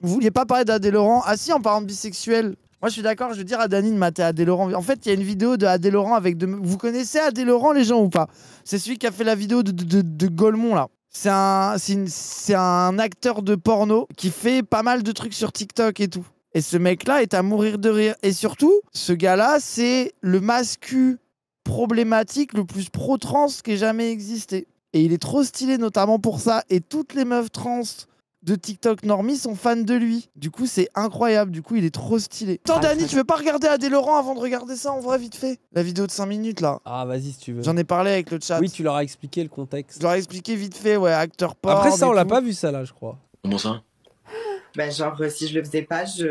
Vous vouliez pas parler d'Adé Laurent? Ah si, en parlant de bisexuel. Moi, je suis d'accord, je veux dire à Dany de mater Adé Laurent. En fait, il y a une vidéo de Adé Laurent avec de... Vous connaissez Adé Laurent, les gens, ou pas? C'est celui qui a fait la vidéo de Golemont, là. C'est un acteur de porno qui fait pas mal de trucs sur TikTok et tout. Et ce mec-là est à mourir de rire. Et surtout, ce gars-là, c'est le mascu problématique le plus pro-trans qui ait jamais existé. Et il est trop stylé, notamment pour ça. Et toutes les meufs trans de TikTok normie sont fans de lui. Du coup, c'est incroyable. Du coup, il est trop stylé. Attends, Dany, tu veux pas regarder Adé Laurent avant de regarder ça en vrai, vite fait? La vidéo de 5 minutes, là. Ah, vas-y, si tu veux. J'en ai parlé avec le chat. Oui, tu leur as expliqué le contexte. Je leur ai expliqué vite fait, ouais, acteur porn. Après ça, on et l'a tout. pas vu ça, là, je crois. Comment ça? Bah genre si je le faisais pas, je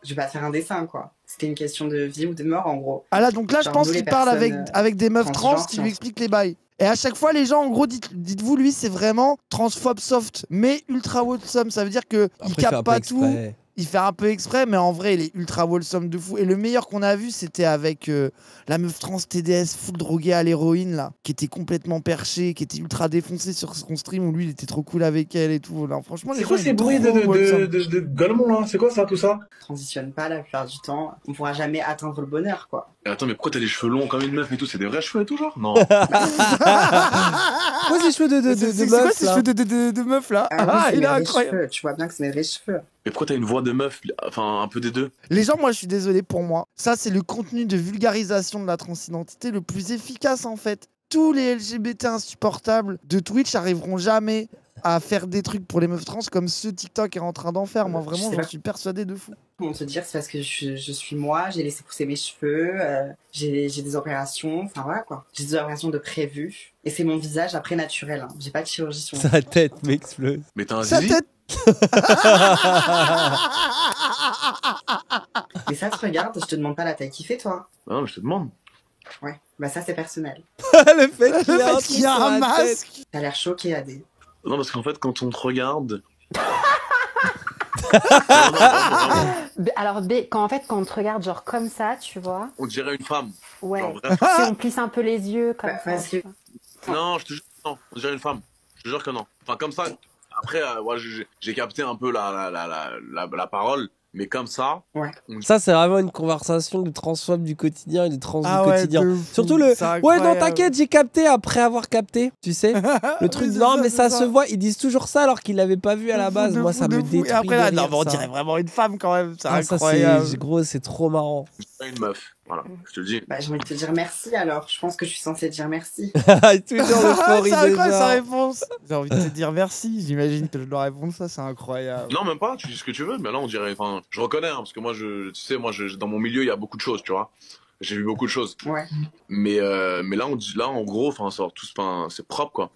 vais pas faire un dessin quoi. C'était une question de vie ou de mort en gros. Ah là, donc là, je Genre, pense nous, les qu'il parle personnes, avec des meufs trans transgenres, qui lui expliquent les bails. Et à chaque fois, les gens, en gros, dites-vous, lui, c'est vraiment transphobe soft, mais ultra wholesome. Ça veut dire que il Après, fait un capte peu pas tout. exprès. Il fait un peu exprès, mais en vrai, il est ultra wholesome de fou. Et le meilleur qu'on a vu, c'était avec la meuf trans TDS full droguée à l'héroïne, là, qui était complètement perchée, qui était ultra défoncée sur son stream, où lui, il était trop cool avec elle et tout. Là, franchement, C'est quoi ces bruits de Golemont là? C'est quoi ça, tout ça? Transitionne pas la plupart du temps. On pourra jamais atteindre le bonheur quoi. Attends, mais pourquoi t'as les cheveux longs comme une meuf et tout? C'est des vrais cheveux et tout, genre? Non. Quoi, ces cheveux de C'est quoi meuf, ces là cheveux de meuf, là? Oui, Ah, c'est il mes est vrais incroyable. cheveux. Tu vois bien que c'est mes vrais cheveux. Mais pourquoi t'as une voix de meuf? Enfin, un peu des deux. Les gens, moi, je suis désolé pour moi. Ça, c'est le contenu de vulgarisation de la transidentité le plus efficace, en fait. Tous les LGBT insupportables de Twitch arriveront jamais à faire des trucs pour les meufs trans comme ce TikTok est en train d'en faire. Moi, vraiment, j'en suis persuadé de fou. On te dire c'est parce que je suis moi, j'ai laissé pousser mes cheveux, j'ai des opérations, enfin voilà quoi. J'ai des opérations de prévues. Et c'est mon visage après naturel. Hein. J'ai pas de chirurgie sur mon Sa tête m'explose. Mais t'as un Sa zizi? tête. Mais ça te regarde, je te demande pas la taille qu'il fait toi. Non, mais je te demande. Ouais, bah ça c'est personnel. Le fait qu'il Le a un fait qu'il y a un masque. T'as l'air choqué Adé. Non, parce qu'en fait, quand on te regarde. Alors, B, quand on te regarde genre comme ça, tu vois. On dirait une femme. Ouais. Genre, vraiment. Si on plisse un peu les yeux comme ça. Parce que Non, je te jure, non, on dirait une femme. Je te jure que non. Enfin, comme ça. Après, ouais, j'ai capté un peu la parole, mais comme ça. Ouais. Ça, c'est vraiment une conversation de transphobes du quotidien et de trans Ah du ouais, quotidien. de fou. Surtout le. C'est Ouais, incroyable. non, t'inquiète, j'ai capté après avoir capté. Tu sais Le truc, Oui, c'est non, ça, mais c'est ça ça. se voit. Ils disent toujours ça alors qu'ils l'avaient pas vu à la base. Moi, ça me détruit. Et après, là, de non, rire, mais on ça. dirait vraiment une femme quand même. C'est Ah, ça, incroyable. c'est gros, c'est trop marrant. Une meuf. Voilà, je te le dis. bah, j'ai envie de te dire merci alors. Je pense que je suis censée dire merci. Toujours l'euphorie C'est incroyable sa déjà. réponse. J'ai envie de te dire merci. J'imagine que je dois répondre ça, c'est incroyable. Non, même pas, tu dis ce que tu veux, mais là, on dirait. Enfin, je reconnais, hein, parce que moi, tu sais, dans mon milieu, il y a beaucoup de choses, tu vois. J'ai vu beaucoup de choses. Ouais. Mais là, en gros, enfin, c'est propre, quoi.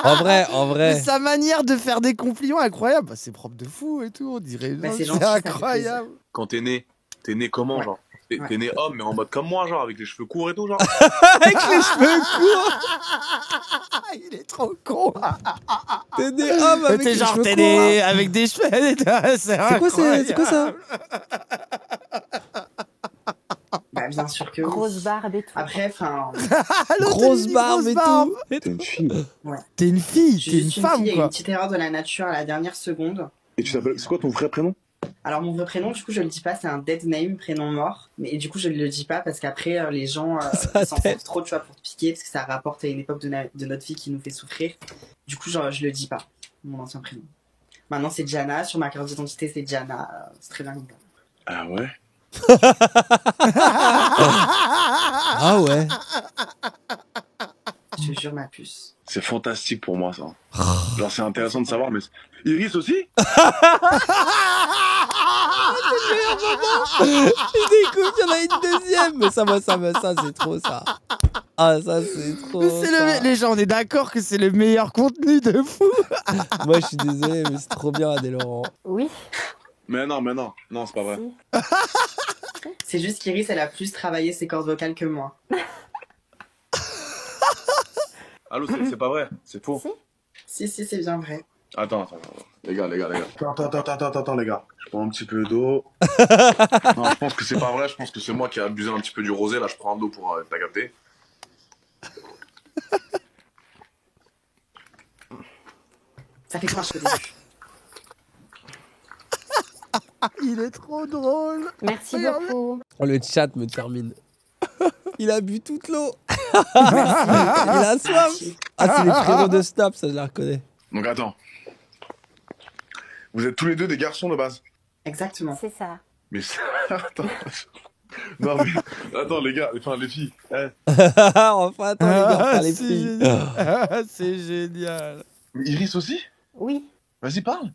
En vrai. Mais sa manière de faire des compliments incroyable, bah, c'est propre de fou et tout, on dirait. Bah, c'est c'est gentil, ça fait incroyable. Quand t'es né comment, Ouais. genre? T'es Ouais. né homme, mais en mode comme moi, genre, avec les cheveux courts et tout, genre? Avec les cheveux courts. Il est trop con. T'es né homme avec T'es les genre cheveux t'es courts. né avec des cheveux. C'est C'est quoi ça? Bah bien sûr que. Grosse barbe et tout. Après, enfin. Grosse barbe et tout. T'es une fille. T'es une fille, Je t'es suis une juste une femme fille, il y a eu quoi. une petite erreur de la nature à la dernière seconde. Et tu t'appelles. C'est quoi ton vrai prénom? Alors mon vrai prénom, du coup, je le dis pas, c'est un dead name, prénom mort. Mais du coup, je le dis pas parce qu'après, les gens s'en servent trop, tu vois, pour te piquer, parce que ça rapporte à une époque de notre vie qui nous fait souffrir. Du coup, genre, je le dis pas, mon ancien prénom. Maintenant, c'est Diana. Sur ma carte d'identité, c'est Diana. C'est très bien comme ça. Ah ouais? Ah ouais. Je te jure, ma puce. C'est fantastique pour moi, ça. Genre, c'est intéressant de savoir, mais. Iris aussi? Écoute, il y en a une deuxième. Mais ça, c'est trop ça. Ah, ça, c'est trop. Mais c'est ça. les gens, on est d'accord que c'est le meilleur contenu de fou. Moi, je suis désolé, mais c'est trop bien, Adé Laurent. Oui. Mais non, c'est pas vrai. Si. C'est juste qu'Iris, elle a plus travaillé ses cordes vocales que moi. Allô, c'est pas vrai, c'est faux. Si, c'est bien vrai. Attends. Les gars. Attends, les gars. Je prends un petit peu d'eau. Non, je pense que c'est pas vrai, je pense que c'est moi qui ai abusé un petit peu du rosé. Là, je prends un d'eau pour t'as capté. Ça fait crache au début. Il est trop drôle. Merci Regarde. beaucoup. Oh, le chat me termine. Il a bu toute l'eau. Il a soif. Ah, c'est les frérots de Snap, ça je la reconnais. Donc attends. Vous êtes tous les deux des garçons de base. Exactement. C'est ça. Mais ça... Attends. Non mais... Attends les gars, enfin les filles. Enfin, attends, les gars, pas les c'est filles. génial. C'est génial. Mais Iris aussi? Oui. Vas-y, parle.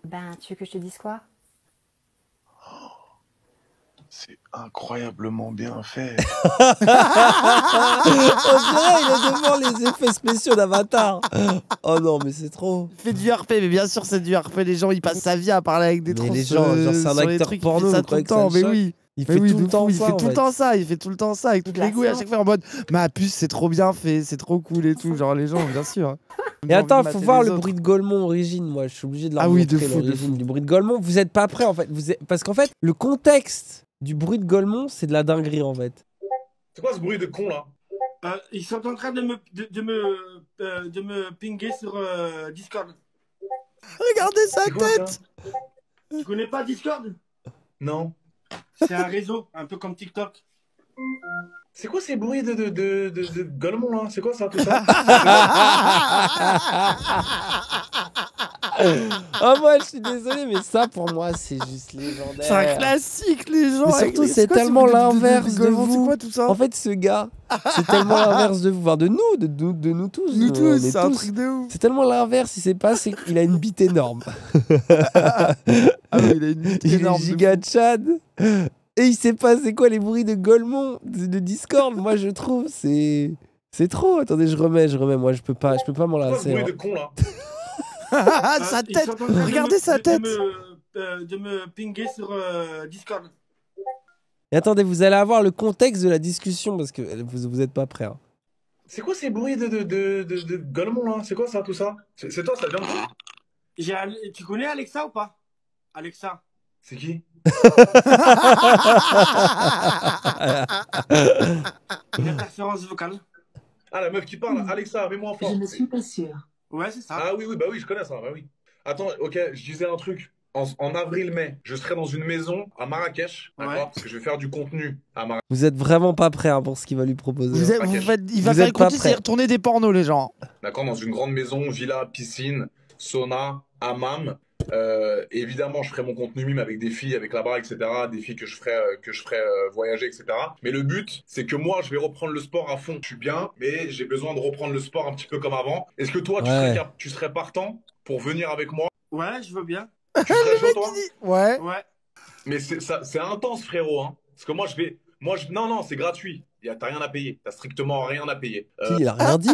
Ben, tu veux que je te dise quoi? C'est incroyablement bien fait. On dirait il est devant les effets spéciaux d'Avatar. Oh non, mais c'est trop. Il fait du RP, mais bien sûr, c'est du RP. Les gens, ils passent sa vie à parler avec des Mais trans. les gens, genre, c'est un sur les acteur trucs, porno, il fait ça vous tout le croyez que ça temps. le Mais choque? oui. Il Mais fait oui, tout de le temps fou, il ça. fait en tout le fait. temps ça, il fait tout le temps ça avec De toutes la les goûts et à science. chaque fois en mode ma puce c'est trop bien fait, c'est trop cool et tout, genre les gens bien sûr. Et attends, il faut voir le bruit de Golemont origine. Moi, je suis obligé de leur Ah oui, de montrer fou, de l'origine fou. du bruit de Golemont. Vous êtes pas prêts en fait. Parce qu'en fait, le contexte du bruit de Golemont, c'est de la dinguerie en fait. C'est quoi ce bruit de con là? Ils sont en train de me pinguer sur Discord. Regardez sa C'est quoi, tête. Tu connais pas Discord? Non. C'est un réseau, un peu comme TikTok. C'est quoi ces bruits de Golemont là? C'est quoi ça tout ça? Oh, moi, je suis désolé, mais ça pour moi, c'est juste légendaire. C'est un classique les gens. Mais avec surtout, les- c'est quoi ce tellement bruit l'inverse de Golemont, c'est vous. quoi tout ça? En fait, ce gars, c'est tellement l'inverse de vous, enfin, de nous, de nous tous. Nous on tous, est c'est un truc de ouf. C'est tellement l'inverse, il sait pas, c'est qu'il a une bite énorme. Ah oui, il a une bite Il est énorme. de giga Chad. Et il sait pas c'est quoi les bruits de Golemont, de Discord. Moi, je trouve, c'est trop. Attendez, je remets. Moi, je peux pas m'en C'est quoi ce lasser. bruit hein. de con là? Sa Ils tête. sont en train de Regardez me- sa de- tête. de me pinguer sur Discord. Et attendez, vous allez avoir le contexte de la discussion parce que vous êtes pas prêts. Hein. C'est quoi ces bruits de Golemont là? C'est quoi ça tout ça? C'est toi, ça vient de toi? Tu connais Alexa ou pas? Alexa. C'est qui? Une interférence vocale. Ah la meuf qui parle, Alexa, mets-moi en fort. Je ne suis pas sûre. Ouais, c'est ça. Ah oui, oui, bah oui, je connais ça, bah oui. Attends, ok, je disais un truc. En avril-mai, je serai dans une maison à Marrakech, d'accord? Ouais. Parce que je vais faire du contenu à Marrakech. Vous êtes vraiment pas prêts hein, pour ce qu'il va lui proposer. Vous êtes- Ok. vous faites- il va Vous faire êtes le pas contenu, c'est prêts. retourner des pornos les gens. D'accord, dans une grande maison, villa, piscine, sauna, hammam. Évidemment, je ferai mon contenu mime avec des filles, avec la baraque, etc. Des filles que je ferai voyager, etc. Mais le but, c'est que moi, je vais reprendre le sport à fond. Je suis bien, mais j'ai besoin de reprendre le sport un petit peu comme avant. Est-ce que toi, Ouais. tu serais partant pour venir avec moi? Ouais, je veux bien. Tu serais chaud, toi? Ouais. Ouais. Mais c'est intense, frérot. Hein. Parce que non, c'est gratuit. T'as rien à payer. T'as strictement rien à payer. Il a rien dit.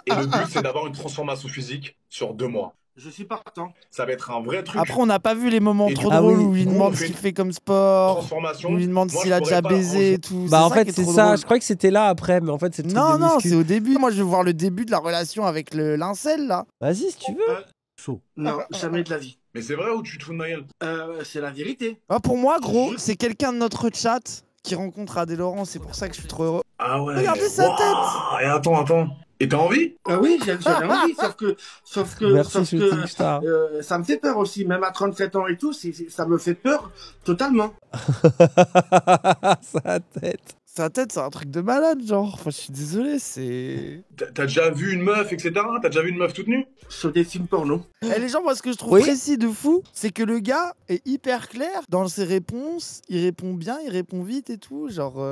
Et le but, c'est d'avoir une transformation physique sur 2 mois. Je suis partant. Ça va être un vrai truc. Après, on n'a pas vu les moments Et trop du coup, drôles ah oui. où il Du coup, demande on ce fait qu'il une fait comme sport, transformation. où il demande Moi, s'il je a pourrais déjà pas baisé et tout. Bah en ça fait qui est c'est trop ça. drôle. Je crois que c'était là après, mais en fait c'est le truc Non, de non, muscu. c'est au début. Moi, je veux voir le début de la relation avec le lincel là. Vas-y si tu veux. Non, jamais de la vie. Mais c'est vrai ou tu te fous de ma gueule? C'est la vérité. Ah, pour moi, gros, c'est quelqu'un de notre chat qui rencontre Adé Laurent. C'est pour ça que je suis trop heureux. Ah ouais. Regardez sa tête. Et attends. Et t'as envie? Ah oui, j'avais envie, sauf que, Merci Shooting Star. ça me fait peur aussi, même à 37 ans et tout, ça me fait peur totalement. Sa tête. Sa tête, c'est un truc de malade, genre. Enfin, je suis désolé, c'est. T'as déjà vu une meuf, etc. T'as déjà vu une meuf toute nue? Sur des films porno. Et les gens, moi, ce que je trouve Oui. précis de fou, c'est que le gars est hyper clair dans ses réponses. Il répond bien, il répond vite et tout. Genre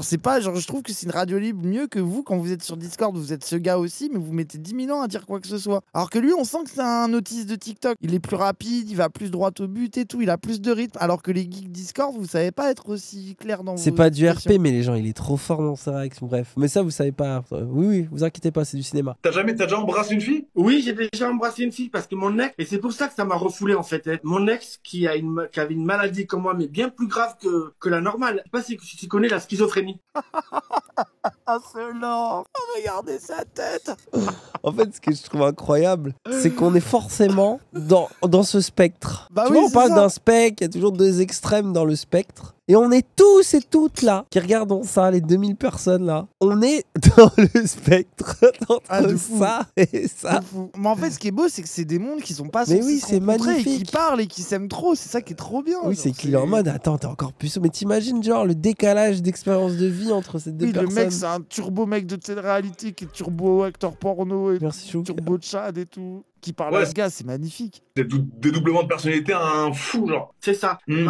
c'est pas. Genre, je trouve que c'est une radio libre mieux que vous quand vous êtes sur Discord. Vous êtes ce gars aussi, mais vous mettez 10 000 ans à dire quoi que ce soit. Alors que lui, on sent que c'est un autiste de TikTok. Il est plus rapide, il va plus droit au but et tout. Il a plus de rythme. Alors que les geeks Discord, vous savez pas être aussi clair dans vos C'est pas du expressions. RP, mais les gens, il est trop fort dans sa réaction. Bref. Mais ça, vous savez pas. Oui, vous inquiétez pas, c'est du cinéma. T'as déjà embrassé une fille? Oui, j'ai déjà embrassé une fille parce que mon ex, et c'est pour ça que ça m'a refoulé en fait. Hein. Mon ex qui avait une maladie comme moi, mais bien plus grave que la normale. Je sais pas si tu connais la schizophrénie. Insolent. Oh, regardez sa tête. En fait, ce que je trouve incroyable, c'est qu'on est forcément dans ce spectre. Bah Tu oui, vois, on c'est parle ça. d'un spectre, il y a toujours deux extrêmes dans le spectre. Et on est tous et toutes là, qui regardons ça, les 2000 personnes là. On est dans le spectre entre de fou. ça et ça. Mais en fait, ce qui est beau, c'est que c'est des mondes qui sont pas Mais censés oui, se c'est rencontrer et qui magnifique. parlent et qui s'aiment trop. C'est ça qui est trop bien. Oui, genre, c'est qu'il est en mode, attends, t'es encore plus... Mais t'imagines genre le décalage d'expérience de vie entre ces deux Oui, le personnes. mec, c'est un turbo mec de télé-réalité qui est turbo acteur porno et Merci Chouk. turbo Chad et tout. Qui parle Ouais, à ce gars, c'est magnifique. C'est dédoublement de personnalité, un fou, genre. C'est ça. Mm.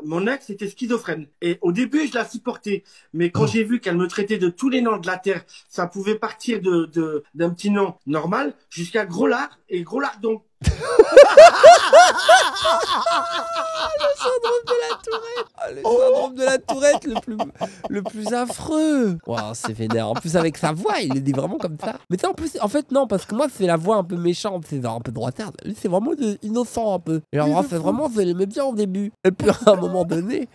Mon ex était schizophrène. Et au début, je la supportais. Mais quand j'ai vu qu'elle me traitait de tous les noms de la terre, ça pouvait partir d'un petit nom normal jusqu'à gros lard et gros lardon. Le syndrome de la tourette le plus affreux. Waouh, c'est vénère. En plus, avec sa voix, il le dit vraiment comme ça. Mais tu sais, en plus, en fait, non, parce que moi, c'est la voix un peu méchante, c'est genre un peu droitière. Lui, c'est vraiment innocent un peu. Et alors, c'est vraiment, je l'aimais bien au début. Et puis, à un moment donné,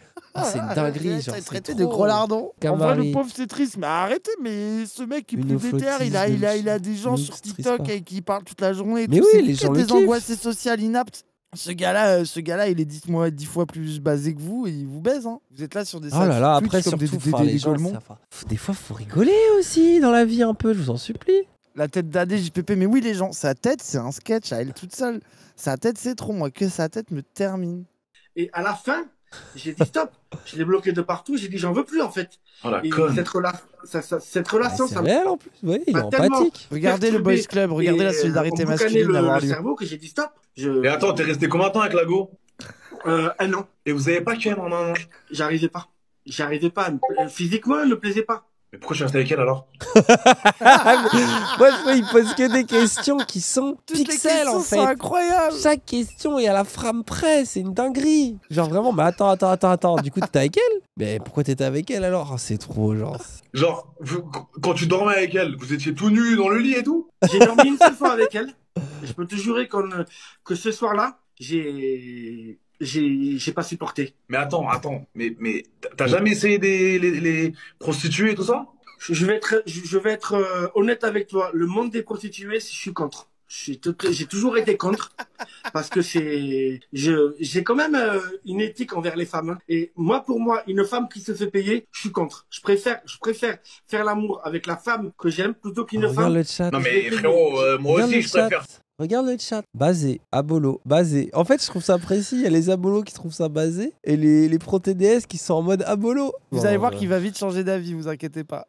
c'est une dinguerie. Genre, Il est c'est traité trop... de gros lardon. En vrai, Camari. le pauvre, c'est triste. Mais arrêtez, mais ce mec qui Une plus déterre, il a des gens Ne sur stresse TikTok pas. et qui parlent toute la journée. et Mais tout. oui, C'est les que gens le des kiffent. angoissés sociales inaptes. Ce gars-là, il est 10 fois plus basé que vous et il vous baise. Hein. Vous êtes là sur des Oh là là, Twitch après, comme surtout, des les gens, Golemons. des fois, faut rigoler aussi dans la vie un peu, je vous en supplie. La tête d'AD, JPP, mais oui, les gens, sa tête, c'est un sketch à elle toute seule. Sa tête, c'est trop, moi, que sa tête me termine. Et à la fin, j'ai dit stop. Je l'ai bloqué de partout. J'ai dit j'en veux plus en fait. Oh la Et conne. cette relation, C'est ça réel en plus, oui, il est m'a tellement empathique. Regardez le Boys Club, regardez la solidarité masculine le d'avoir lieu. cerveau que j'ai dit stop. Mais attends, t'es resté combien de temps avec la go? Un an. Et vous avez pas qu'elle en un an? J'arrivais pas. Physiquement, elle me plaisait pas. Mais pourquoi tu restes avec elle alors? Moi, je vois, il pose que des questions qui sont Toutes les pixels en questions fait. sont incroyables. Chaque question est à la frame près, c'est une dinguerie. Genre vraiment, mais attends. Du coup, t'étais avec elle? Mais pourquoi t'étais avec elle alors? Oh, c'est trop, genre. Genre, quand tu dormais avec elle, vous étiez tout nu dans le lit et tout? J'ai dormi une seule fois avec elle. Je peux te jurer que ce soir-là, j'ai pas supporté. Mais attends, mais t'as jamais essayé les prostituées et tout ça? Je vais être honnête avec toi. Le monde des prostituées, je suis contre. J'ai toujours été contre parce que j'ai quand même une éthique envers les femmes. Hein. Et pour moi, une femme qui se fait payer, je suis contre. Je préfère faire l'amour avec la femme que j'aime plutôt qu'une Regarde femme. le chat. Non mais frérot, moi Regarde aussi le je préfère. chat. Regarde le chat. Basé, abolo, basé. En fait, je trouve ça précis. Il y a les abolos qui trouvent ça basé et les pro-TDS qui sont en mode abolo. Vous allez voir qu'il va vite changer d'avis, vous inquiétez pas.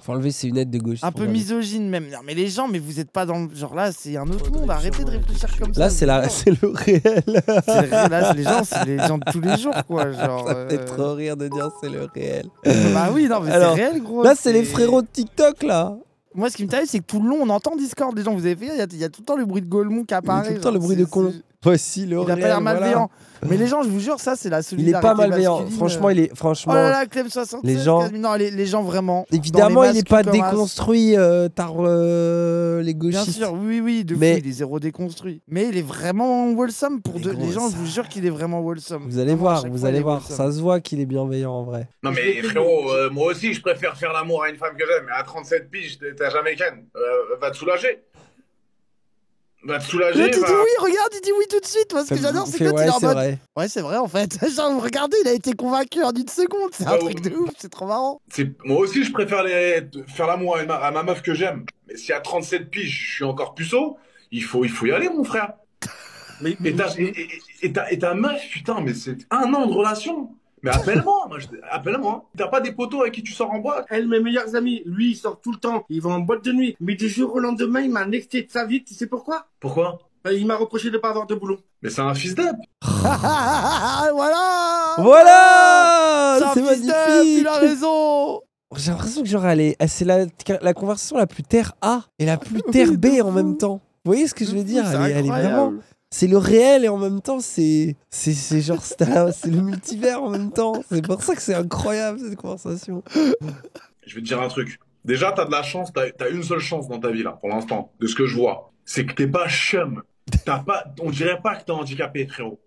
Faut enlever ses lunettes de gauche. Un peu misogyne même. Non, mais les gens, mais vous êtes pas dans le... Genre là, c'est un autre monde. Arrêtez de réfléchir comme ça. Là, c'est le réel. Là, c'est les gens de tous les jours, quoi. Genre, Ça fait trop rire de dire c'est le réel. Bah oui, non, mais Alors, c'est réel, gros. Là, c'est les frérots de TikTok, là. Moi, ce qui me t'arrive, c'est que tout le long, on entend Discord. Les gens, vous avez fait, il y a tout le temps le bruit de Golemon qui apparaît. Tout le temps le bruit de con. Voici le Il a réel. pas l'air malveillant. voilà. Mais les gens, je vous jure, ça, c'est la Il solidarité. est pas malveillant. masculine. Franchement, il est. Franchement. Oh là là, Clem 76. Les gens- Non, les gens vraiment. Évidemment, il n'est pas déconstruit. déconstruit par les Bien gauchistes. sûr, oui, de Mais- fou, il est zéro déconstruit. Mais il est vraiment wholesome pour Mais deux. gros, Les gens, ça- je vous jure qu'il est vraiment wholesome. Vous allez Vraiment, à voir, chaque vous fois, il allez est voir. wholesome. Ça se voit qu'il est bienveillant en vrai. Non mais frérot, moi aussi je préfère faire l'amour à une femme que j'aime. Mais à 37 piges, t'as jamais ken. Va te soulager. Va te soulager. L'autre, il va- dit oui, regarde, il dit oui tout de suite. Moi, ce que j'adore, c'est que l'autre, il est en c'est mode. vrai. Ouais, c'est vrai en fait. Genre, regardez, il a été convaincu en une seconde. C'est un Ah truc ouais. de ouf, c'est trop marrant. Moi aussi je préfère faire l'amour à ma meuf que j'aime. Mais si à 37 piges, je suis encore puceau, il faut y aller mon frère. Mais Et ta meuf, putain, mais c'est un an de relation. Mais appelle-moi, appelle-moi. T'as pas des potos avec qui tu sors en boîte? elle, mes meilleurs amis, lui, il sort tout le temps. Il va en boîte de nuit. Mais du jour au lendemain, il m'a nexté de sa vie. Tu sais pourquoi? Pourquoi? Il m'a reproché de pas avoir de boulot. Mais c'est un fils d'up. Voilà. Voilà. C'est un C'est fils d'up, magnifique. il a raison. J'ai l'impression que genre c'est la conversation la plus terre A et la plus terre Oui, B de en fou. même temps. Vous voyez ce que je veux dire? C'est Elle est incroyable. vraiment. C'est le réel et en même temps c'est genre c'est le multivers en même temps. C'est pour ça que c'est incroyable cette conversation. Je vais te dire un truc. Déjà, t'as de la chance, t'as une seule chance dans ta vie, là, pour l'instant, de ce que je vois. C'est que t'es pas chum. On dirait pas que t'es handicapé, frérot.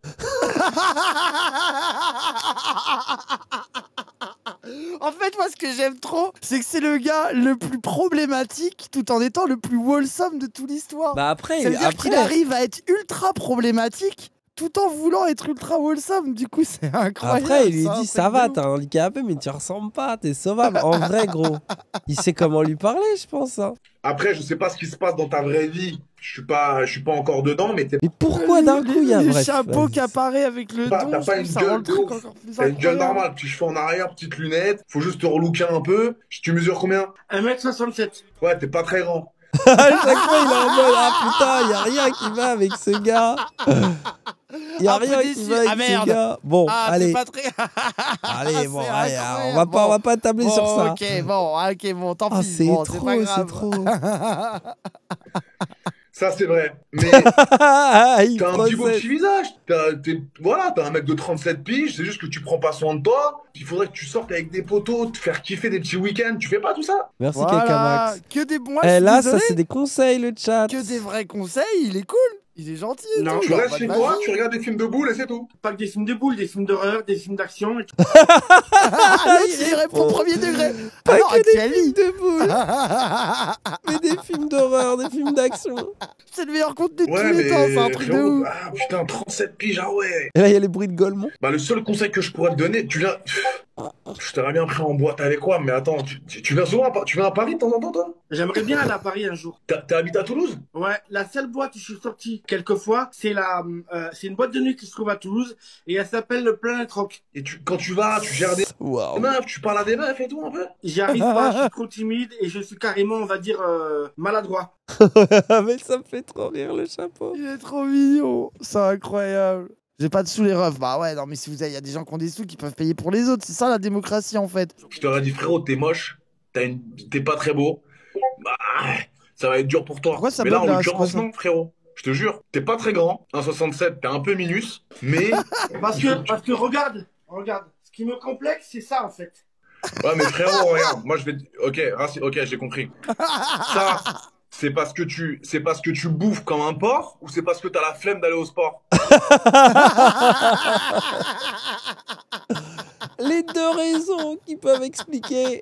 En fait, moi, ce que j'aime trop, c'est que c'est le gars le plus problématique tout en étant le plus wholesome de toute l'histoire. Bah après Ça veut dire qu'il arrive à être ultra problématique tout en voulant être ultra wholesome. Du coup, c'est incroyable. Après, il lui c'est un dit truc ça de va, ouf. t'as un handicapé, mais tu ressembles pas, t'es sauvable. En vrai, gros. Il sait comment lui parler, je pense. Hein. Après, je sais pas ce qui se passe dans ta vraie vie. Je suis pas encore dedans, mais t'es Mais pourquoi d'un coup il y a le bref, chapeau vas-y. qui apparaît avec le pas, don, t'as je pas trouve une ça rend gueule le de truc ouf. encore plus T'as une gueule incroyable. normale, petits cheveux en arrière, petites lunettes. Faut juste te relooker un peu. Tu mesures combien? 1m67. Ouais, t'es pas très grand. À chaque fois, il est en mode ah putain, y a rien qui va avec ce gars. Y a Un peu rien qui déçu. va avec Ah, ce merde. gars. Bon, Ah, allez. t'es pas très... Allez, bon, C'est allez, incroyable. on va pas tabler sur ça. Ok, bon, tant Ah, pis. c'est Bon, trop, pas c'est grave. trop. Ça, c'est vrai. Mais Il t'as un petit beau procède. petit visage. Voilà, t'as un mec de 37 piges. C'est juste que tu prends pas soin de toi. Il faudrait que tu sortes avec des potos, te faire kiffer des petits week-ends. Tu fais pas tout ça? Merci, Voilà. Kekamax. Que des... Moi, je Eh suis là, désolé. ça, c'est des conseils, le chat. Que des vrais conseils, il est cool. Il est gentil et Non, tout. Tu il a restes pas chez de toi, magie. tu regardes des films de boules et c'est tout. Pas que des films de boules, des films d'horreur, des films d'action. Et tout. L'autre, il répond premier degré. Pas Alors, que des Actuali. films de boules, mais des films d'horreur, des films d'action. C'est le meilleur contenu de Ouais, tous les mais temps, c'est un truc de frérot, ouf. ah putain, 37 piges, ah ouais. Et là, il y a les bruits de Golemont. Bah, le seul conseil que je pourrais te donner, tu viens. Je t'aurais bien pris en boîte avec quoi, mais attends, tu viens souvent tu viens à Paris de temps en temps, toi? J'aimerais bien aller à Paris un jour. T'as habité à Toulouse? Ouais, la seule boîte où je suis sorti quelques fois, c'est une boîte de nuit qui se trouve à Toulouse et elle s'appelle le Planet Rock. Et quand tu vas, tu gères des Waouh. meufs, tu parles à des meufs et tout un peu? J'y arrive pas, je suis trop timide et je suis carrément, on va dire, maladroit. Mais ça me fait trop rire, le chapeau. Il est trop mignon. C'est incroyable. J'ai pas de sous les refs. Bah ouais, non, mais si vous avez, il y a des gens qui ont des sous qui peuvent payer pour les autres. C'est ça la démocratie en fait. Je t'aurais dit, frérot, t'es moche, t'es pas très beau. Bah, ça va être dur pour toi. Pourquoi ça mais là, bug, en là, l'occurrence, c'est quoi ça non, frérot. Je te jure, t'es pas très grand. 1,67, t'es un peu minus, mais. Parce que regarde, ce qui me complexe, c'est ça en fait. Ouais, mais frérot, regarde, moi je vais. Ok, j'ai compris. Ça, c'est parce que tu bouffes comme un porc ou c'est parce que t'as la flemme d'aller au sport? Les deux raisons qui peuvent expliquer.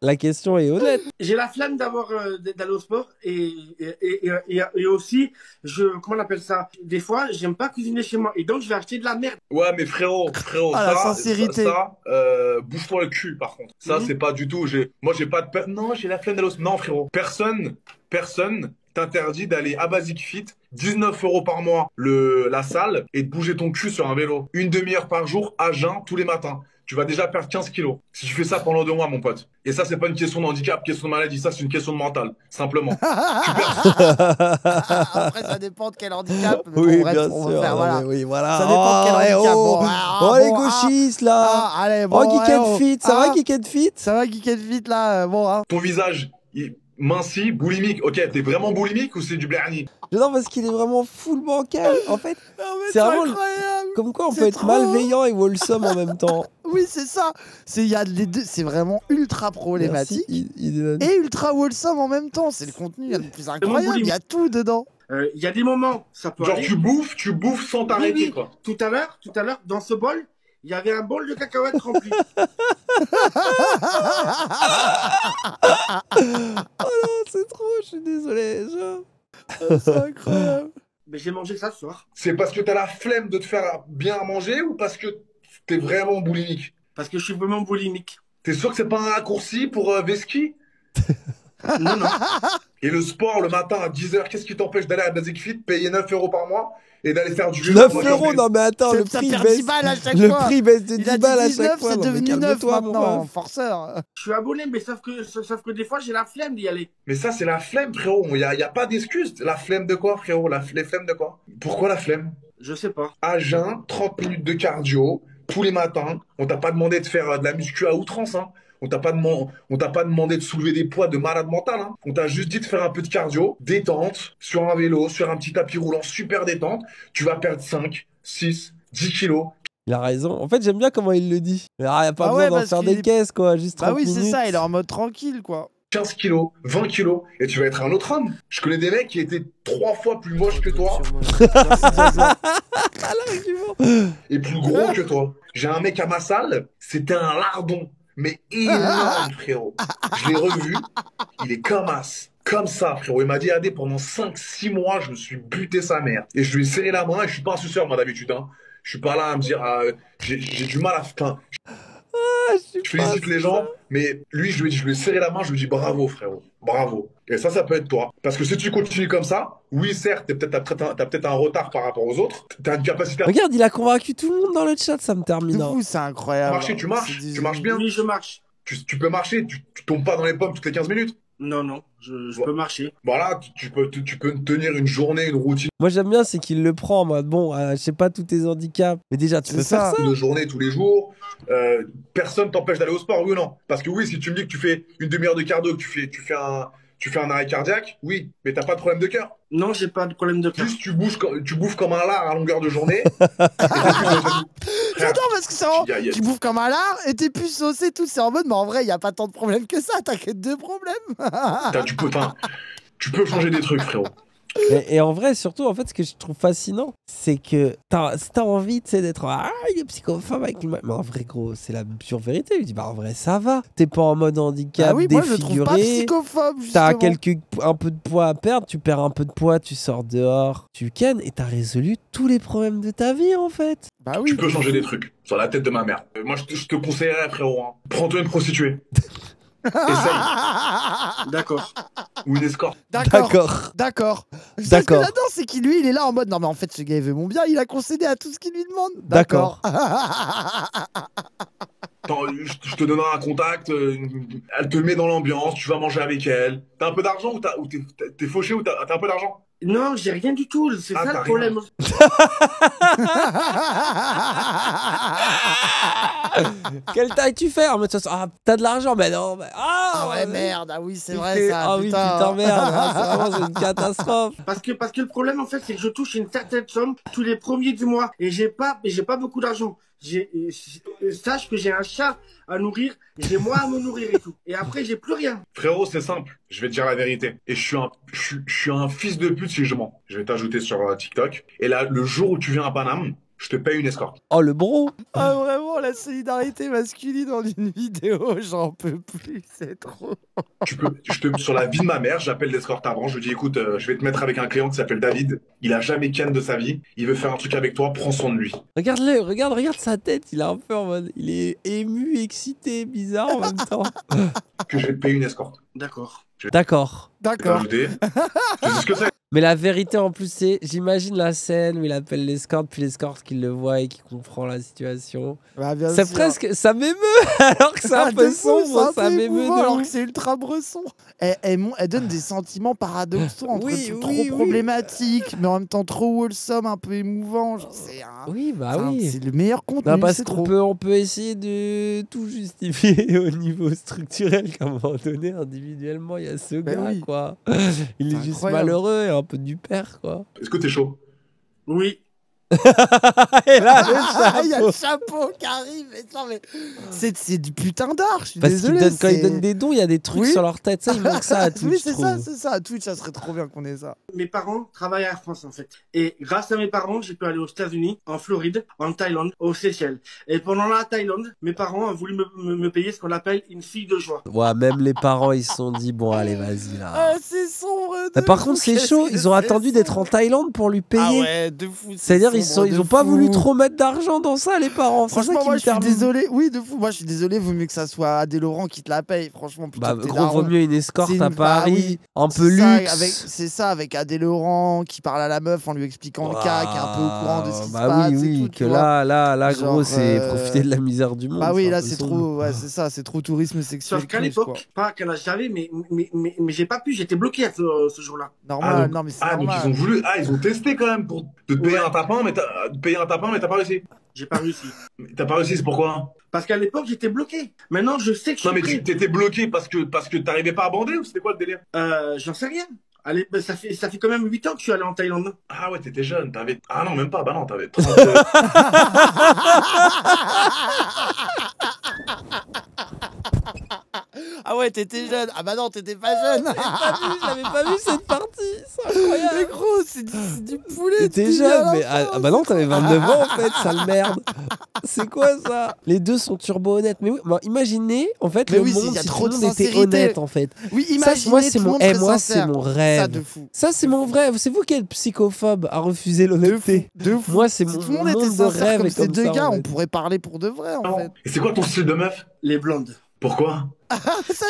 La question est honnête. J'ai la flemme d'aller au sport et aussi, comment on appelle ça? Des fois, j'aime pas cuisiner chez moi et donc je vais acheter de la merde. Ouais, mais frérot, Ah, la sincérité. bouge-toi le cul, par contre. Ça, Mhm. c'est pas du tout. Moi, j'ai pas de. Non, j'ai la flemme d'aller au. Non, frérot. Personne t'interdit d'aller à Basic Fit, 19 € par mois, la salle, et de bouger ton cul sur un vélo. Une demi-heure par jour, à jeun, tous les matins. Tu vas déjà perdre 15 kilos. Si tu fais ça pendant 2 mois, mon pote. Et ça, c'est pas une question de handicap, question de maladie. Ça, c'est une question de mental. Simplement. Après, ça dépend de quel handicap. Mais Oui, bon, bref, bien on va sûr. faire, voilà. Non, mais oui, voilà. Ça dépend de quel handicap. Oh, Bon, oh, les bon, gauchistes, là. allez, bon, Oh, Geek ouais, and oh. Fit. Ça va, Ah, Geek and Fit? Ça va, Geek and Fit, là. Bon, hein. Ton visage, minci, boulimique. Ok, t'es vraiment boulimique ou c'est du blerni? Non, parce qu'il est vraiment full bancal. En fait, Non, mais C'est vraiment le- incroyable. comme quoi on C'est peut être trop. malveillant et wholesome en même temps. Oui, c'est ça. Il y a les deux. C'est vraiment ultra problématique. Merci, Dylan. Et ultra wholesome en même temps. C'est le contenu le plus incroyable. Il y a tout dedans. Il y a des moments, ça peut Genre, aller. tu bouffes sans t'arrêter, Oui, oui. quoi. Tout à l'heure, dans ce bol, il y avait un bol de cacahuètes rempli. Oh, c'est trop, je suis désolé. C'est incroyable. Mais j'ai mangé ça ce soir. C'est parce que t'as la flemme de te faire bien à manger ou parce que t'es vraiment boulimique? Parce que je suis vraiment boulimique. T'es sûr que c'est pas un raccourci pour Veski? Non, non. Et le sport le matin à 10h, qu'est-ce qui t'empêche d'aller à Basic Fit, payer 9 € par mois et d'aller faire du vélo? 9 Moi, €, non mais attends, le Ça prix perd baisse. 10 balles à chaque Le fois. prix baisse de Il 10 a balles à dit chaque 19, fois. c'est Non, mais devenu 9 calme-toi, mon maintenant. ref. Forceur. Je suis abonné, mais sauf que des fois, j'ai la flemme d'y aller. Mais ça, c'est la flemme, frérot. Y a pas d'excuse. La flemme de quoi, frérot? Les flemmes de quoi? Pourquoi la flemme? Je sais pas. À jeun, 30 minutes de cardio, tous les matins. On t'a pas demandé de faire de la muscu à outrance, hein. On t'a pas demandé de soulever des poids de malade mental, hein. On t'a juste dit de faire un peu de cardio, détente, sur un vélo, sur un petit tapis roulant, super détente. Tu vas perdre 5, 6, 10 kilos. Il a raison. En fait, j'aime bien comment il le dit. Il n'y a pas Ah besoin ouais, d'en parce faire qu'il des est- caisses, quoi. Juste 30 Bah oui, c'est minutes. ça. Il est en mode tranquille, quoi. 15 kilos, 20 kilos, et tu vas être un autre homme. Je connais des mecs qui étaient 3 fois plus moches que toi et plus gros que toi. J'ai un mec à ma salle, c'était un lardon, mais énorme, frérot. Je l'ai revu, il est comme as. Comme ça, frérot. Il m'a dit, Adé, pendant 5-6 mois, je me suis buté sa mère. Et je lui ai serré la main et je suis pas un suceur, moi, d'habitude, hein. Je suis pas là à me dire, j'ai du mal à... Enfin, je félicite les gens, mais lui, je lui ai serré la main, je lui ai dit, bravo, frérot. Bravo. Et ça peut être toi. Parce que si tu continues comme ça, oui, certes, t'as peut-être un retard par rapport aux autres. T'as une capacité à Regarde, il a convaincu tout le monde dans le chat, ça me termine. De fou, c'est incroyable. marcher, tu marches bien. Oui, je marche. Tu peux marcher, tu tombes pas dans les pommes toutes les 15 minutes. Non, je peux marcher. Voilà, tu peux tenir une journée, une routine. Moi, j'aime bien, c'est qu'il le prend en mode, bon, je sais pas tous tes handicaps, mais déjà, tu peux faire ça. Une journée tous les jours. Personne t'empêche d'aller au sport, oui ou non? Parce que oui, si tu me dis que tu fais une demi-heure de cardio, que tu fais un arrêt cardiaque, oui, mais t'as pas de problème de cœur. Non, j'ai pas de problème de cœur. Juste, tu bouffes comme un lard à longueur de journée. J'adore parce que c'est vraiment, tu bouffes comme un lard et t'es plus saucé, tout. C'est en mode, mais en vrai, il y a pas tant de problèmes que ça. T'as que 2 problèmes. Tu peux changer des trucs, frérot. Et en vrai, surtout, en fait, ce que je trouve fascinant, c'est que si t'as envie, tu sais, d'être il est psychophobe avec lui. Mais en vrai, gros, c'est la pure vérité. Il dit, bah en vrai, ça va. T'es pas en mode handicap, Ah oui, moi, je le défiguré. trouve pas psychophobe, T'as justement. un peu de poids à perdre, tu perds un peu de poids, tu sors dehors, tu ken et t'as résolu tous les problèmes de ta vie, en fait. Bah oui. Tu peux changer des trucs sur la tête de ma mère. Moi, je te conseillerais, frérot, hein. Prends-toi une prostituée. Essaye. D'accord. Ou une escorte. D'accord. Ce que D'accord. j'adore, c'est qu'il lui, il est là en mode, non mais en fait, ce gars, il veut mon bien, il a concédé à tout ce qu'il lui demande. D'accord. Attends, je te donnerai un contact, elle te met dans l'ambiance, tu vas manger avec elle. T'as un peu d'argent ou t'es fauché ou t'as un peu d'argent? Non, j'ai rien du tout. C'est ça t'as le problème. Quelle taille tu fais? Mais t'as de l'argent, mais non. Ah ouais, merde, ah oui, c'est vrai ça. Ah oui, putain, merde. C'est une catastrophe. Parce que le problème, en fait, c'est que je touche une certaine somme tous les premiers du mois et j'ai pas beaucoup d'argent. Sache que j'ai un chat à nourrir, j'ai moi à me nourrir et tout. Et après, j'ai plus rien. Frérot, c'est simple, je vais te dire la vérité. Et je suis un fils de pute si je mens. Je vais t'ajouter sur TikTok. Et là, le jour où tu viens à Paname, je te paye une escorte. Oh, le bro. Ah vraiment, la solidarité masculine dans une vidéo, j'en peux plus, c'est trop. Sur la vie de ma mère, j'appelle l'escorte avant, je lui dis écoute, je vais te mettre avec un client qui s'appelle David. Il a jamais ken de sa vie, il veut faire un truc avec toi, prends soin de lui. Regarde-le, regarde sa tête, il est un peu en mode, il est ému, excité, bizarre en même temps. Que je vais te payer une escorte. D'accord. D'accord. D'accord. Je sais ce que c'est. Mais la vérité en plus, c'est, j'imagine la scène où il appelle l'escorte, puis l'escorte qui le voit et qui comprend la situation. Bah, bien C'est sûr. presque, ça m'émeut, alors que c'est un peu de fou, sombre, c'est ça un peu m'émeut émouvant, de alors ouf. que c'est ultra bresson. Elle donne des sentiments paradoxaux entre Oui, trop oui. problématiques, mais en même temps trop wholesome, un peu émouvant. Genre, Oui, bah oui. C'est le meilleur contenu. Non, parce c'est qu'on trop. on peut essayer de tout justifier au niveau structurel, qu'à un moment donné, individuellement, il y a ce Ben gars, oui. quoi. Il est C'est juste incroyable. malheureux et un peu du père, quoi. Est-ce que t'es chaud? Oui. Et là, le Il y a chapeau. le chapeau qui arrive. C'est du putain d'art. Je suis Parce désolé. quand ils donnent des dons, il y a des trucs Oui. sur leur tête. Ça, il manque ça à Twitch, Oui, je c'est trouve. ça, c'est ça. À Twitch, ça serait trop bien qu'on ait ça. Mes parents travaillent à Air France, en fait. Et grâce à mes parents, j'ai pu aller aux États-Unis, en Floride, en Thaïlande, aux Seychelles. Et pendant la Thaïlande, mes parents ont voulu me payer ce qu'on appelle une fille de joie. Ouais, même les parents, ils se sont dit, bon, allez, vas-y, là. Ah, c'est sombre. Mais par contre, c'est chaud. Ils ont attendu d'être en Thaïlande pour lui payer. Ah ouais, de fou. C'est-à-dire, ils ont pas voulu trop mettre d'argent dans ça, les parents. C'est ça Franchement, qui moi, me je suis termine. désolé. Oui, de fou. Moi, je suis désolé. Vaut mieux que ça soit Adé Laurent qui te la paye. Franchement, plutôt Bah, que tes gros, darons. vaut mieux une escorte C'est à une- Paris, bah oui. un peu C'est ça, luxe. C'est ça, avec Adé Laurent qui parle à la meuf en lui expliquant le cas, qui est un peu au courant de ce qui se Bah passe. oui, et oui, tout, tu que vois. là, Genre, gros, c'est profiter de la misère du monde. Bah oui, un là, peu c'est sombre. trop. Ouais, c'est ça, c'est trop tourisme sexuel. Sauf qu'à cruise, quoi. l'époque, pas qu'elle a jamais, mais j'ai pas pu, j'étais bloqué à ce jour-là. Normal, non, mais c'est donc normal. ils ont voulu, ils ont testé quand même pour te payer un tapin, mais t'as pas réussi. J'ai pas réussi. T'as pas réussi, c'est pourquoi? Parce qu'à l'époque, j'étais bloqué. Maintenant, je sais que je Non, suis mais prêt. tu t'étais bloqué parce que t'arrivais pas à bander ou c'était quoi le délire? J'en sais rien. Allez, bah, ça fait quand même 8 ans que je suis allé en Thaïlande. Ah ouais, t'étais jeune, t'avais... Ah non, même pas, bah non, t'avais 30... Ah ouais, t'étais jeune. Ah bah non, t'étais pas jeune. J'avais pas vu cette partie. C'est incroyable. Mais gros, c'est du poulet. T'étais tu dis jeune, à mais l'enfance. ah bah non, t'avais 29 ans en fait, sale merde. C'est quoi ça? Les deux sont turbo honnêtes. Mais oui, bah, imaginez en fait Mais le oui, monde s'il y a si trop tout le de monde était sincérité. honnête en fait. Oui, Ça, imaginez, moi, c'est tout le mon, monde eh, serait moi, c'est sincère. mon Ça rêve. de fou. Ça, c'est mon rêve. C'est vous qui êtes psychophobe à refuser l'honnêteté. De fou. Moi, c'est Si mon tout le monde était monde de sincère rêve comme et ces comme deux ça, gars, en on fait. pourrait parler pour de vrai en fait. Et c'est quoi ton style de meuf? Les blondes. Pourquoi?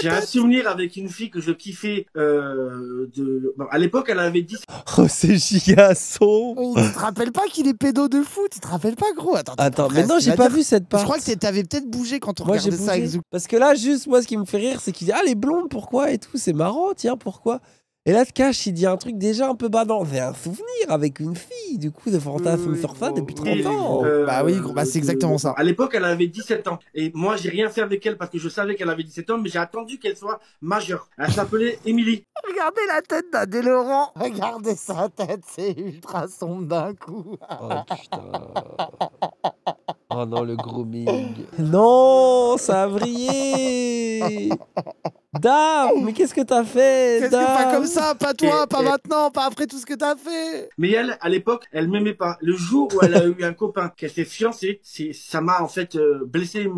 J'ai un souvenir avec une fille que je kiffais bon, à l'époque, elle avait 10. Oh, c'est gigasson. Oh, tu te rappelles pas qu'il est pédo de fou? Tu te rappelles pas, gros? Attends, mais non, j'ai pas vu cette part. Je crois que t'avais peut-être bougé quand on Moi, j'ai regardait ça avec bougé. Zouk. Parce que là, juste, moi, ce qui me fait rire, c'est qu'il dit ah, les blondes, pourquoi et tout. C'est marrant, tiens, pourquoi. Et là, Cash, il dit un truc déjà un peu badant. C'est un souvenir avec une fille, du coup, de fantasme sur ça depuis 30 ans. Bah oui, gros, bah c'est exactement ça. À l'époque, elle avait 17 ans. Et moi, j'ai rien fait avec elle parce que je savais qu'elle avait 17 ans, mais j'ai attendu qu'elle soit majeure. Elle s'appelait Émilie. Regardez la tête d'Adé Laurent. Regardez sa tête, c'est ultra sombre d'un coup. Oh putain. Oh non, le grooming. Non, ça a vrillé. Dave, mais qu'est-ce que t'as fait, Qu'est-ce que Dave? pas comme ça, pas toi, pas Et- maintenant, pas après tout ce que t'as fait. Mais elle, à l'époque, elle m'aimait pas. Le jour où elle a eu un copain, qu'elle s'est fiancée, ça m'a en fait blessé.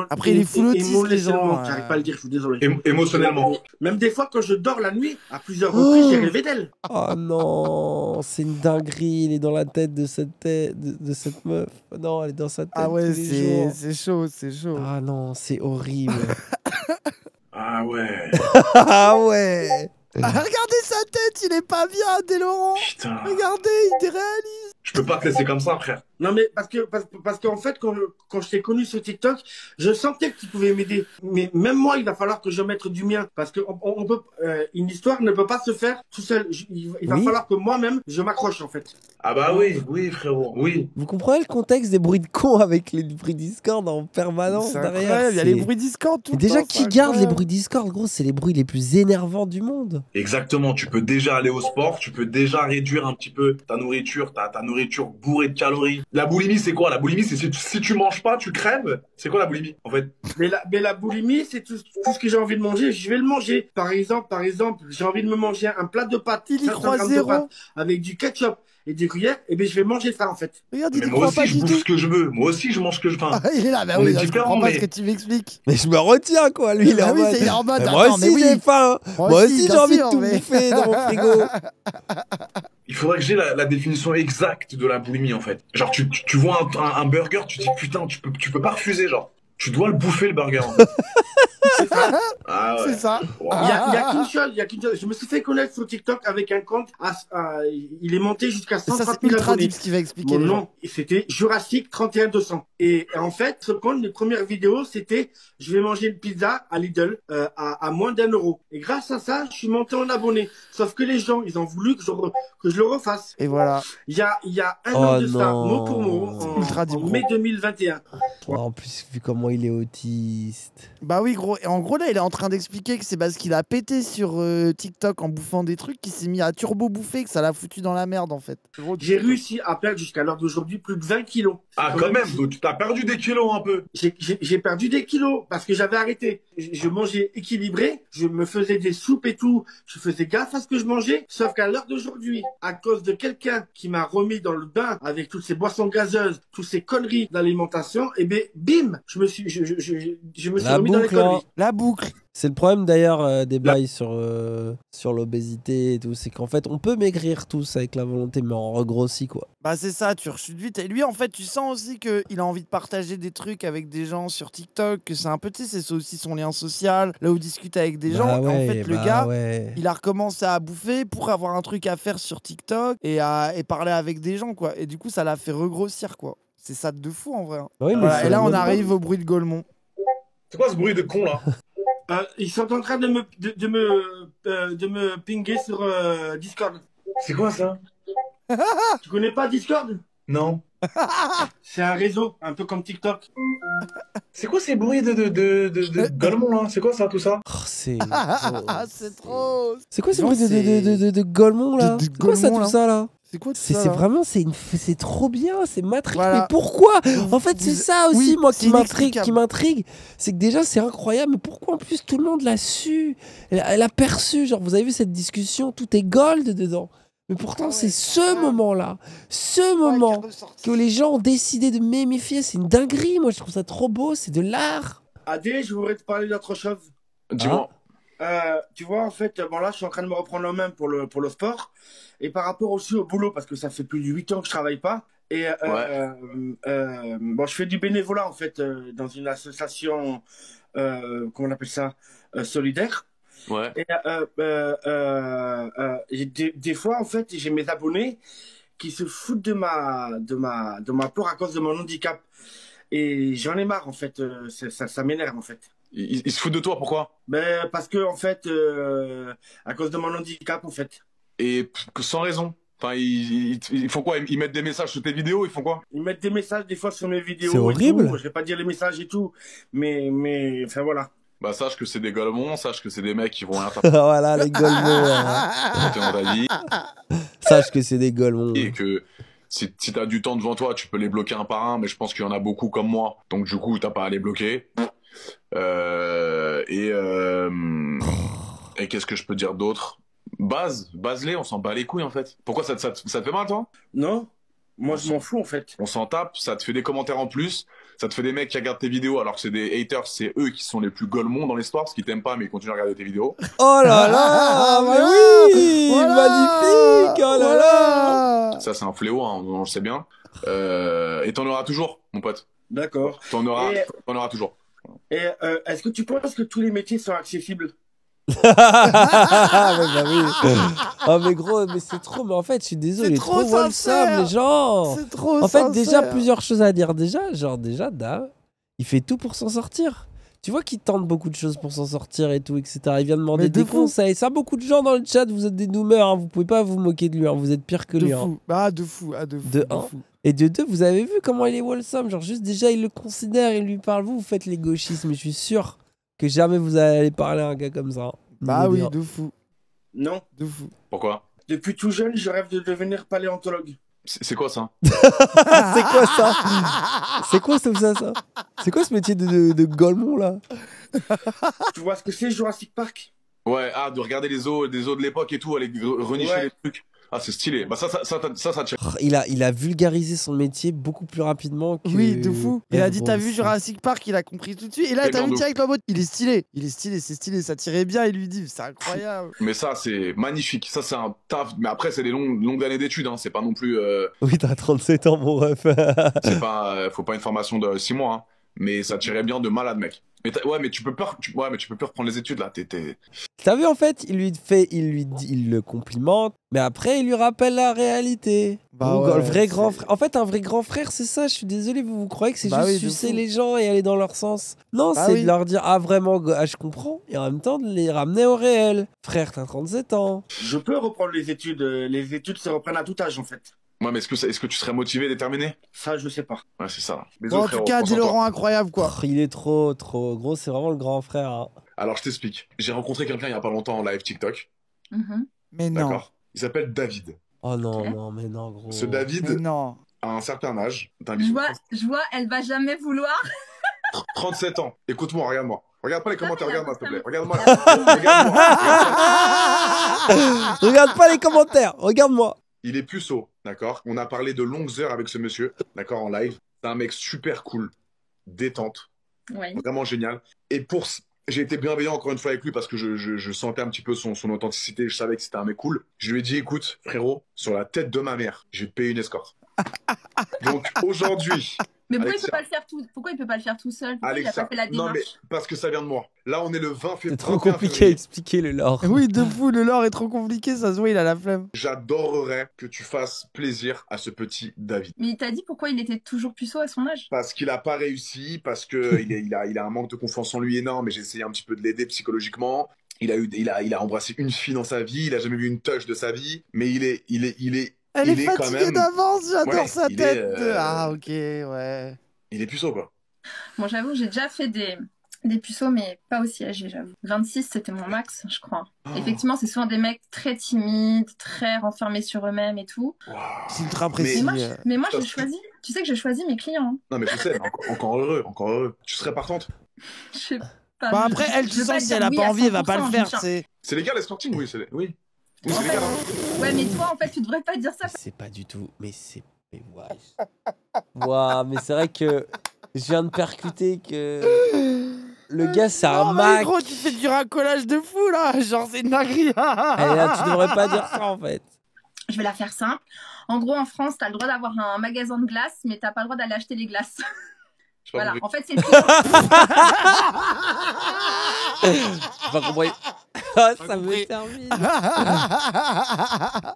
Après, il est full autiste, les gens, émotionnellement. J'arrive pas à le dire, je suis désolé. Émotionnellement. Même des fois, quand je dors la nuit, à plusieurs reprises, j'ai rêvé d'elle. Oh non, c'est une dinguerie. Il est dans la tête de cette meuf. Non, elle est dans sa tête. Ah ouais, tous les jours. c'est chaud, c'est chaud. Ah non, c'est horrible. Ah ouais. Ah ouais. Ah, regardez sa tête, il est pas bien, Adé Laurent. Putain. Regardez, il déréalise. Je peux pas te laisser comme ça, frère. Non mais parce qu'en fait quand je t'ai connu sur TikTok, je sentais que tu pouvais m'aider. Mais même moi, il va falloir que je mette du mien parce que on peut une histoire ne peut pas se faire tout seul. Il va Oui. falloir que moi-même je m'accroche en fait. Ah bah oui, oui, frérot, oui. Vous comprenez le contexte des bruits de con avec les bruits Discord en permanence C'est derrière. incroyable, il y a c'est- les bruits Discord tout Et le déjà, temps, qui c'est garde les incroyable. bruits Discord, gros, c'est les bruits les plus énervants du monde. Exactement, tu peux déjà aller au sport, tu peux déjà réduire un petit peu ta nourriture bourrée de calories. La boulimie, c'est quoi? La boulimie, c'est si tu manges pas, tu crèves. C'est quoi la boulimie, en fait? Mais la boulimie, c'est tout ce que j'ai envie de manger, je vais le manger. Par exemple, j'ai envie de me manger un plat de pâtes, Il y 500 croit grammes de zéro. pâtes, avec du ketchup et des gruyères, et ben je vais manger ça en fait. Regarde, il Mais y moi croit aussi, pas je du bouffe tout. ce que je veux. Moi aussi, je mange ce que je veux. Ah, il est là, bah On oui, est je différents, comprends pas mais- ce que tu m'expliques. Mais je me retiens, quoi. Lui, il est Ah en oui, mode. il est en mode, Mais moi attends, aussi, mais j'ai oui. faim. Moi aussi, j'ai bien envie de sûr, tout mais- bouffer dans mon frigo. Il faudrait que j'ai la définition exacte de la boulimie, en fait. Genre, tu vois un burger, tu dis putain, tu peux pas refuser, genre. Tu dois le bouffer, le burger. En fait. Ah ouais. C'est ça. Wow. Il y a qu'une chose. Je me suis fait connaître sur TikTok avec un compte. Il est monté jusqu'à Et ça, 130 c'est 000 ultra abonnés. deep ce qu'il va expliquer. Mon les gens. nom, c'était Jurassic 31200. Et en fait, ce compte, les premières vidéos, c'était je vais manger une pizza à Lidl à moins d'1 €. Et grâce à ça, je suis monté en abonné. Sauf que les gens, ils ont voulu que je le refasse. Et voilà. Il y a un Oh an de ça, non. mot pour mot, Ultra deep, en gros. mai 2021. Ouais, en plus, vu comment il est autiste. Bah oui, gros. Et en gros, là, il est en train d'expliquer que c'est parce qu'il a pété sur TikTok en bouffant des trucs qu'il s'est mis à turbo bouffer, que ça l'a foutu dans la merde, en fait. Gros, J'ai réussi à perdre jusqu'à l'heure d'aujourd'hui plus de 20 kilos. Ah, quand même, donc, tu t'as perdu des kilos un peu. J'ai perdu des kilos parce que j'avais arrêté. Je mangeais équilibré, je me faisais des soupes et tout, je faisais gaffe à ce que je mangeais. Sauf qu'à l'heure d'aujourd'hui, à cause de quelqu'un qui m'a remis dans le bain avec toutes ces boissons gazeuses, toutes ces conneries d'alimentation, et ben bim, je me suis La remis dans les boucle, hein. conneries. La boucle. C'est le problème d'ailleurs des bails sur l'obésité et tout. C'est qu'en fait, on peut maigrir tous avec la volonté, mais on regrossit, quoi. Bah c'est ça, tu rechutes vite. Et lui, en fait, tu sens aussi qu'il a envie de partager des trucs avec des gens sur TikTok, que c'est un peu, tu sais, c'est aussi son lien social, là où il discute avec des gens. Et en fait, le gars, ouais. il a recommencé à bouffer pour avoir un truc à faire sur TikTok et parler avec des gens, quoi. Et du coup, ça l'a fait regrossir, quoi. C'est ça de fou, en vrai. Hein. Oui, mais Voilà, c'est et là, un on autre arrive au bruit de Golemont. C'est quoi ce bruit de con, là? Ils sont en train de me pinguer sur Discord. C'est quoi ça? Tu connais pas Discord? Non. C'est un réseau, un peu comme TikTok. C'est quoi ces bruits de Golemont, là? C'est quoi ça, tout ça? Oh, c'est. C'est trop. C'est quoi ces Non, bruits c'est- de Golemont là? de C'est quoi ça Golemont, tout là. ça là? C'est quoi tout C'est ça là vraiment, c'est trop bien, c'est Matrix. Voilà. Mais pourquoi? En fait, c'est ça aussi, oui, moi, c'est qui m'intrigue. C'est que déjà, c'est incroyable. Mais pourquoi en plus tout le monde l'a su? Elle a perçu. Genre, vous avez vu cette discussion, tout est gold dedans. Mais pourtant, c'est ce moment-là, ce moment que les gens ont décidé de mémifier. C'est une dinguerie. Moi, je trouve ça trop beau. C'est de l'art. Adé, je voudrais te parler d'autre chose. Dis-moi. Tu vois, en fait, bon là, je suis en train de me reprendre en main pour le sport. Et par rapport aussi au boulot, parce que ça fait plus de 8 ans que je travaille pas. Et bon, je fais du bénévolat, en fait, dans une association, comment on appelle ça, solidaire. Ouais. Et des fois, en fait, j'ai mes abonnés qui se foutent de ma peur à cause de mon handicap. Et j'en ai marre, en fait. Ça m'énerve, en fait. Ils se foutent de toi, pourquoi? Ben, parce que, en fait, à cause de mon handicap, en fait. Et sans raison. Enfin, ils font quoi? Ils mettent des messages sur tes vidéos, ils font quoi? Ils mettent des messages, des fois, sur mes vidéos. C'est horrible. Je vais pas dire les messages et tout. Mais, enfin, voilà. Bah, sache que c'est des golemons, sache que c'est des mecs qui vont rien Voilà, les golemons. dans ta vie. Sache que c'est des golemons. Et que si t'as du temps devant toi, tu peux les bloquer un par un, mais je pense qu'il y en a beaucoup comme moi. Donc, du coup, t'as pas à les bloquer. Et qu'est-ce que je peux dire d'autre? Base-les, on s'en bat les couilles en fait. Pourquoi ça te fait mal toi? Non, moi je m'en fous en fait. On s'en tape, ça te fait des commentaires en plus, ça te fait des mecs qui regardent tes vidéos alors que c'est des haters, c'est eux qui sont les plus golemons dans l'histoire, parce qu'ils t'aiment pas mais ils continuent à regarder tes vidéos. Oh là là, mais oui, magnifique, oh là là. Ça c'est un fléau, hein, on le sait bien. Et t'en auras toujours, mon pote. D'accord. T'en auras toujours. Et est-ce que tu penses que tous les métiers sont accessibles? Ah, bah oui. Oh mais gros, mais c'est trop. Mais en fait, je suis désolé, C'est trop trop wholesome sincère. les gens. C'est trop En fait, sincère. déjà plusieurs choses à dire. Déjà, Dave, il fait tout pour s'en sortir. Tu vois qu'il tente beaucoup de choses pour s'en sortir et tout, etc. Il vient demander Mais de des fou. conseils. Ça, beaucoup de gens dans le chat, vous êtes des doomers, hein. Vous pouvez pas vous moquer de lui, hein. Vous êtes pire que De lui. Hein. fou. Ah, de fou. Ah, de fou. De de un. fou. Et de deux, vous avez vu comment il est wholesome. Genre juste déjà, il le considère, il lui parle. Vous faites les gauchistes, mais je suis sûr que jamais vous allez parler à un gars comme ça. Bah Je veux oui, dire. de fou. Non. De fou. Pourquoi? Depuis tout jeune, je rêve de devenir paléontologue. C'est quoi ça? C'est quoi ça? C'est quoi ça? C'est quoi ce métier de golemon là? Tu vois ce que c'est Jurassic Park? Ouais, de regarder les os de l'époque et tout, aller renicher Ouais. les trucs. Ah, c'est stylé. Bah ça tire. Il a vulgarisé son métier beaucoup plus rapidement que... Oui, de fou. Il a dit, Bon, t'as vu c'est- Jurassic Park, il a compris tout de suite. Et là, Et t'as vu Bordeaux. direct en mode, il est stylé. Il est stylé, c'est stylé, ça tirait bien. Il lui dit, c'est incroyable. Mais ça, c'est magnifique. Ça, c'est un taf. Mais après, c'est des longues années d'études. Hein. C'est pas non plus. Oui, t'as 37 ans, mon ref. C'est pas. Faut pas une formation de 6 mois. Hein. Mais ça tirait bien de malade, mec. Mais tu peux pas. Mais tu peux plus reprendre les études là. T'as vu, en fait, il le complimente, mais après, il lui rappelle la réalité. Bah Donc, ouais, le vrai c'est- grand frère. En fait, un vrai grand frère, c'est ça. Je suis désolé, vous croyez que c'est Bah juste oui, de sucer fou. les gens et aller dans leur sens. Non, Bah c'est oui. de leur dire, ah vraiment, je comprends. Et en même temps, de les ramener au réel. Frère, t'as 37 ans. Je peux reprendre les études. Les études se reprennent à tout âge en fait. Ouais, mais est-ce que tu serais motivé, déterminé? Ça, je sais pas. Ouais, c'est ça. Les Bon, en autres, tout frérot, cas, concentre-toi. Laurent, incroyable, quoi. Il est trop gros, c'est vraiment le grand frère. Hein. Alors, je t'explique. J'ai rencontré quelqu'un il y a pas longtemps en live TikTok. Mais non. D'accord. Il s'appelle David. Oh non, mais non, gros. Ce Mais David non. a un certain âge. T'as un Je bisou. vois, elle va jamais vouloir. 37 ans. Écoute-moi, regarde-moi. Regarde pas les commentaires, mais regarde-moi, s'il te plaît. vraiment. Regarde-moi. Regarde-moi. Regarde pas les commentaires, regarde-moi. Il est puceau, d'accord? On a parlé de longues heures avec ce monsieur, d'accord, en live. C'est un mec super cool, détente, Oui. vraiment génial. Et j'ai été bienveillant encore une fois avec lui parce que je sentais un petit peu son authenticité. Je savais que c'était un mec cool. Je lui ai dit, écoute, frérot, sur la tête de ma mère, je vais te payer une escorte. Donc aujourd'hui, Mais pourquoi Alexia. il peut pas le faire tout Pourquoi il peut pas le faire tout seul? Pourquoi il a Alexia, pas fait la non démarche? mais parce que ça vient de moi. Là, on est le 20 février. C'est trop compliqué à expliquer le lore. Oui, de fou, le lore est trop compliqué, ça se voit, il a la flemme. J'adorerais que tu fasses plaisir à ce petit David. Mais il t'a dit pourquoi il était toujours puceau à son âge? Parce qu'il a pas réussi, parce que il a un manque de confiance en lui énorme, et j'ai essayé un petit peu de l'aider psychologiquement. Il a embrassé une fille dans sa vie, il a jamais vu une touche de sa vie, mais il est Elle il est est quand fatiguée même- d'avance, j'adore Ouais, sa il est, tête. Ah, ok, ouais. il est puceau, quoi. Bon, j'avoue, j'ai déjà fait Des puceaux, mais pas aussi âgés, j'avoue. 26, c'était mon max, je crois. Effectivement, c'est souvent des mecs très timides, très renfermés sur eux-mêmes et tout. C'est ultra précis. Mais moi, j'ai choisi... Tu sais que j'ai choisi mes clients. Non, mais je sais, encore heureux, encore heureux. Tu serais partante? Je sais pas. Bah après, elle, tu sens si elle a pas envie, elle va pas le faire, c'est... C'est légal, l'escorting? Oui, oui. Oui, c'est légal. Ouais, mais toi, en fait, tu devrais pas dire ça. C'est pas du tout... Mais c'est... Mais Waouh, mais c'est vrai que... Je viens de percuter que... Le gars, c'est un Mac. Gros, tu fais du racolage de fou, là. Genre, c'est une dinguerie. Là, tu devrais pas dire ça, en fait. Je vais la faire simple. En gros, en France, t'as le droit d'avoir un magasin de glace, mais t'as pas le droit d'aller acheter les glaces. Voilà, en fait, c'est tout. J'ai pas compris. Ça me termine.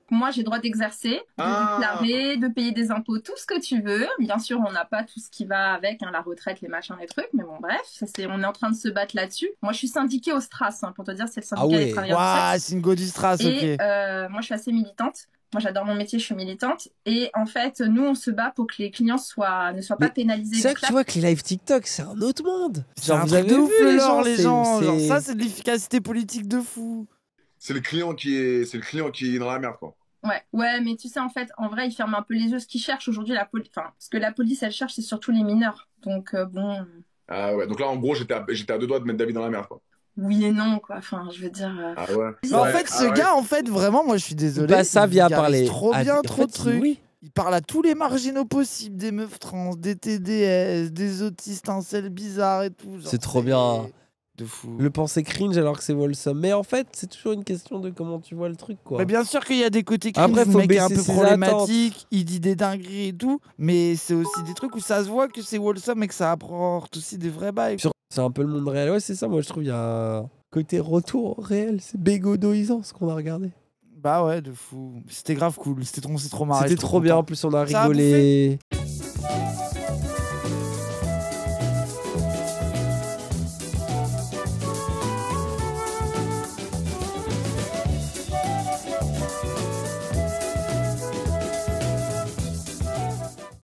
Moi, j'ai le droit d'exercer, de déclarer, de payer des impôts, tout ce que tu veux. Bien sûr, on n'a pas tout ce qui va avec, la retraite, les machins, les trucs. Mais bon, bref, on est en train de se battre là-dessus. Moi, je suis syndiquée au Stras, pour te dire, c'est le syndicat des travailleurs du sexe. C'est une go du Stras, et, ok. moi, je suis assez militante. Moi, j'adore mon métier, je suis militante. Et en fait, nous, on se bat pour que les clients ne soient pas pénalisés. C'est vrai que tu vois que les live TikTok, c'est un autre monde. Genre, vous avez vu les gens. Genre, ça, c'est de l'efficacité politique de fou. C'est le client qui est dans la merde, quoi. Ouais, mais tu sais, en fait, en vrai, ils ferment un peu les yeux. Ce qu'ils cherchent aujourd'hui, ce que la police, elle cherche, c'est surtout les mineurs. Donc, bon... Ah ouais, donc là, en gros, j'étais à deux doigts de mettre David dans la merde, quoi. Oui et non, quoi. Enfin, je veux dire... Ah ouais. En fait, ce gars, en fait, vraiment, moi, je suis désolé. Bah, ça vient parler. Trop bien, trop de trucs. Oui. Il parle à tous les marginaux possibles, des meufs trans, des TDS, des autistes incels bizarres et tout. C'est trop bien. De fou. Le penser cringe alors que c'est wholesome. Mais en fait, c'est toujours une question de comment tu vois le truc, quoi. Mais bien sûr qu'il y a des côtés cringe, après, le faut mec est un baisser peu ses problématique, attentes. il dit des dingueries et tout, mais c'est aussi des trucs où ça se voit que c'est wholesome et que ça apporte aussi des vrais bails. C'est un peu le monde réel. Ouais, c'est ça, moi je trouve, il y a un côté retour réel. C'est bégodoisant ce qu'on a regardé. Bah ouais, de fou. C'était grave cool, c'est trop marrant. C'était trop bien, en plus on a rigolé.